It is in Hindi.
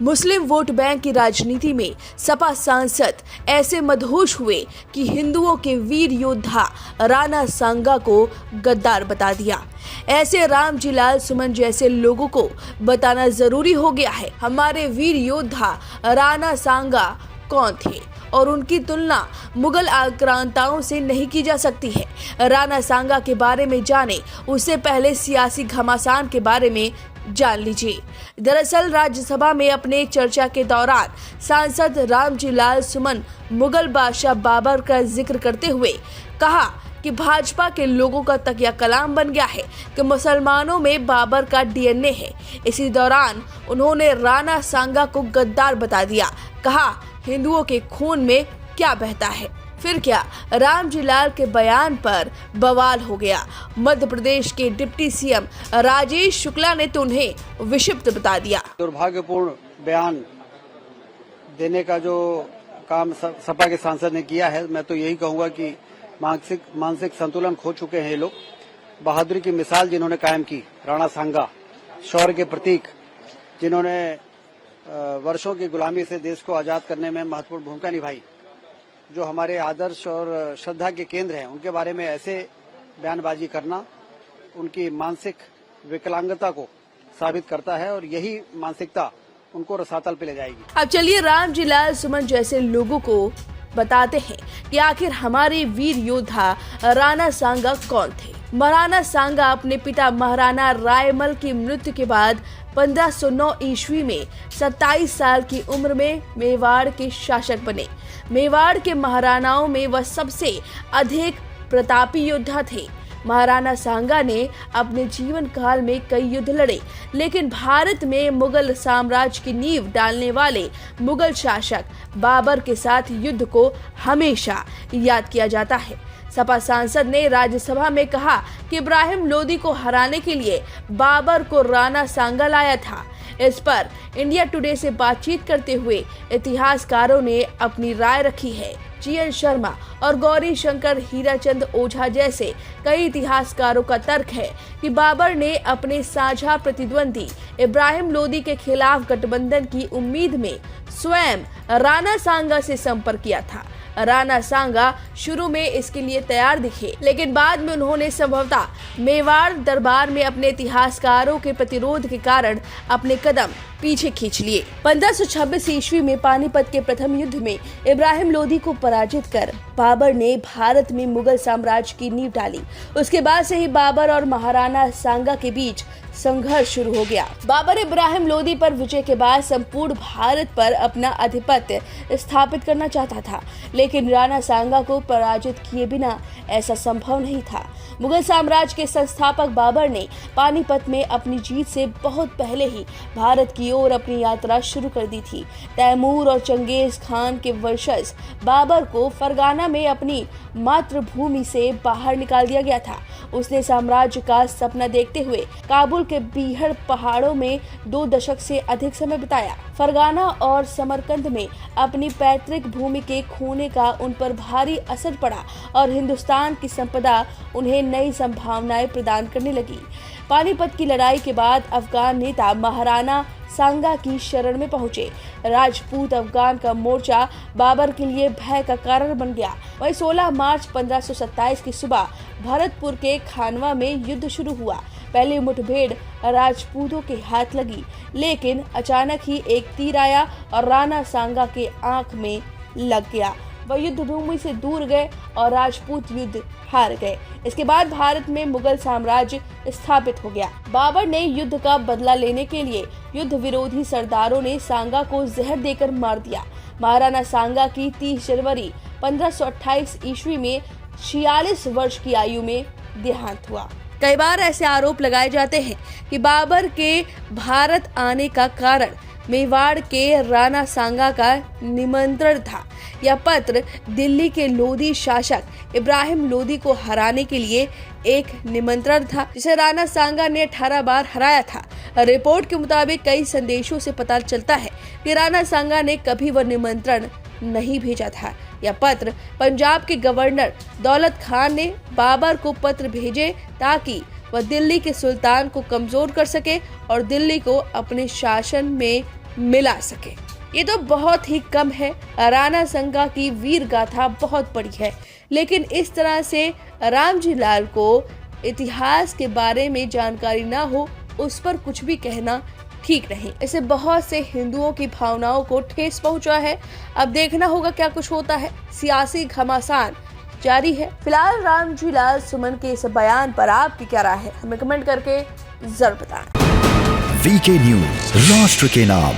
मुस्लिम वोट बैंक की राजनीति में सपा सांसद ऐसे मदहोश हुए कि हिंदुओं के वीर योद्धा राणा सांगा को गद्दार बता दिया। ऐसे रामजीलाल सुमन जैसे लोगों को बताना जरूरी हो गया है हमारे वीर योद्धा राणा सांगा कौन थे और उनकी तुलना मुगल आक्रांताओं से नहीं की जा सकती है। राणा सांगा के बारे में जाने उससे पहले सियासी घमासान के बारे में जान लीजिए। दरअसल राज्यसभा में अपने चर्चा के दौरान सांसद रामजीलाल सुमन मुगल बादशाह बाबर का जिक्र करते हुए कहा कि भाजपा के लोगों का तकिया कलाम बन गया है कि मुसलमानों में बाबर का डीएनए है। इसी दौरान उन्होंने राणा सांगा को गद्दार बता दिया। कहा हिंदुओं के खून में क्या बहता है। फिर क्या रामजीलाल के बयान पर बवाल हो गया। मध्य प्रदेश के डिप्टी सीएम राजेश शुक्ला ने तो उन्हें विक्षिप्त बता दिया। दुर्भाग्यपूर्ण बयान देने का जो काम सपा के सांसद ने किया है, मैं तो यही कहूंगा कि मानसिक संतुलन खो चुके हैं ये लोग। बहादुरी की मिसाल जिन्होंने कायम की, राणा सांगा, शौर्य के प्रतीक, जिन्होंने वर्षों की गुलामी से देश को आजाद करने में महत्वपूर्ण भूमिका निभाई, जो हमारे आदर्श और श्रद्धा के केंद्र हैं, उनके बारे में ऐसे बयानबाजी करना उनकी मानसिक विकलांगता को साबित करता है और यही मानसिकता उनको रसातल पे ले जाएगी। अब चलिए रामजीलाल सुमन जैसे लोगों को बताते हैं कि आखिर हमारे वीर योद्धा राणा सांगा कौन थे। महाराणा सांगा अपने पिता महाराणा रायमल की मृत्यु के बाद 1509 ईस्वी में 27 साल की उम्र में मेवाड़ के शासक बने। मेवाड़ के महाराणाओं में वह सबसे अधिक प्रतापी योद्धा थे। महाराणा सांगा ने अपने जीवन काल में कई युद्ध लड़े, लेकिन भारत में मुगल साम्राज्य की नींव डालने वाले मुगल शासक बाबर के साथ युद्ध को हमेशा याद किया जाता है। सपा सांसद ने राज्यसभा में कहा कि इब्राहिम लोदी को हराने के लिए बाबर को राणा सांगा लाया था। इस पर इंडिया टुडे से बातचीत करते हुए इतिहासकारों ने अपनी राय रखी है। जीएन शर्मा और गौरी शंकर हीराचंद ओझा जैसे कई इतिहासकारों का तर्क है कि बाबर ने अपने साझा प्रतिद्वंदी इब्राहिम लोदी के खिलाफ गठबंधन की उम्मीद में स्वयं राणा सांगा से संपर्क किया था। राणा सांगा शुरू में इसके लिए तैयार दिखे, लेकिन बाद में उन्होंने संभवतः मेवाड़ दरबार में अपने इतिहासकारों के प्रतिरोध के कारण अपने कदम पीछे खींच लिए। 1526 ईस्वी में पानीपत के प्रथम युद्ध में इब्राहिम लोदी को पराजित कर बाबर ने भारत में मुगल साम्राज्य की नींव डाली। उसके बाद से ही बाबर और महाराणा सांगा के बीच संघर्ष शुरू हो गया। बाबर इब्राहिम लोदी पर विजय के बाद संपूर्ण भारत पर अपना आधिपत्य स्थापित करना चाहता था, लेकिन राणा सांगा को पराजित किए बिना ऐसा संभव नहीं था। मुगल साम्राज्य के संस्थापक बाबर ने पानीपत में अपनी जीत से बहुत पहले ही भारत की ओर अपनी यात्रा शुरू कर दी थी। तैमूर और चंगेज खान के वंशज बाबर को फरगाना में अपनी मातृभूमि से बाहर निकाल दिया गया था। उसने साम्राज्य का सपना देखते हुए काबुल के बीहड़ पहाड़ों में 2 दशक से अधिक समय बिताया। फरगाना और समरकंद में अपनी पैतृक भूमि के खोने का उन पर भारी असर पड़ा और हिंदुस्तान की संपदा उन्हें नई संभावनाएं प्रदान करने लगी। पानीपत की लड़ाई के बाद अफगान नेता महाराणा सांगा की शरण में पहुंचे। राजपूत अफगान का मोर्चा बाबर के लिए भय का कारण बन गया। वहीं 16 मार्च 1527 की सुबह भरतपुर के खानवा में युद्ध शुरू हुआ। पहली मुठभेड़ राजपूतों के हाथ लगी, लेकिन अचानक ही एक तीर आया और राणा सांगा के आंख में लग गया। वह युद्ध भूमि से दूर गए और राजपूत युद्ध हार गए। इसके बाद भारत में मुगल साम्राज्य स्थापित हो गया। बाबर ने युद्ध का बदला लेने के लिए युद्ध विरोधी सरदारों ने सांगा को जहर देकर मार दिया। महाराणा सांगा की 30 जनवरी 1528 ईस्वी में 46 वर्ष की आयु में देहांत हुआ। कई बार ऐसे आरोप लगाए जाते हैं कि बाबर के भारत आने का कारण मेवाड़ के राणा सांगा का निमंत्रण था। यह पत्र दिल्ली के लोदी शासक इब्राहिम लोदी को हराने के लिए एक निमंत्रण था, जिसे राणा सांगा ने 18 बार हराया था। रिपोर्ट के मुताबिक कई संदेशों से पता चलता है कि राणा सांगा ने कभी वह निमंत्रण नहीं भेजा था। यह पत्र पंजाब के गवर्नर दौलत खान ने बाबर को पत्र भेजे ताकि वह दिल्ली के सुल्तान को कमजोर कर सके और दिल्ली को अपने शासन में मिला सके। ये तो बहुत ही कम है। राणा संगा की वीर गाथा बहुत बड़ी है, लेकिन इस तरह से रामजी लाल को इतिहास के बारे में जानकारी ना हो, उस पर कुछ भी कहना ठीक नहीं। इससे बहुत से हिंदुओं की भावनाओं को ठेस पहुंचा है। अब देखना होगा क्या कुछ होता है। सियासी घमासान जारी है। फिलहाल रामजी लाल सुमन के इस बयान पर आपकी क्या राय है, हमें कमेंट करके जरूर बताएं। वीके न्यूज, राष्ट्र के नाम।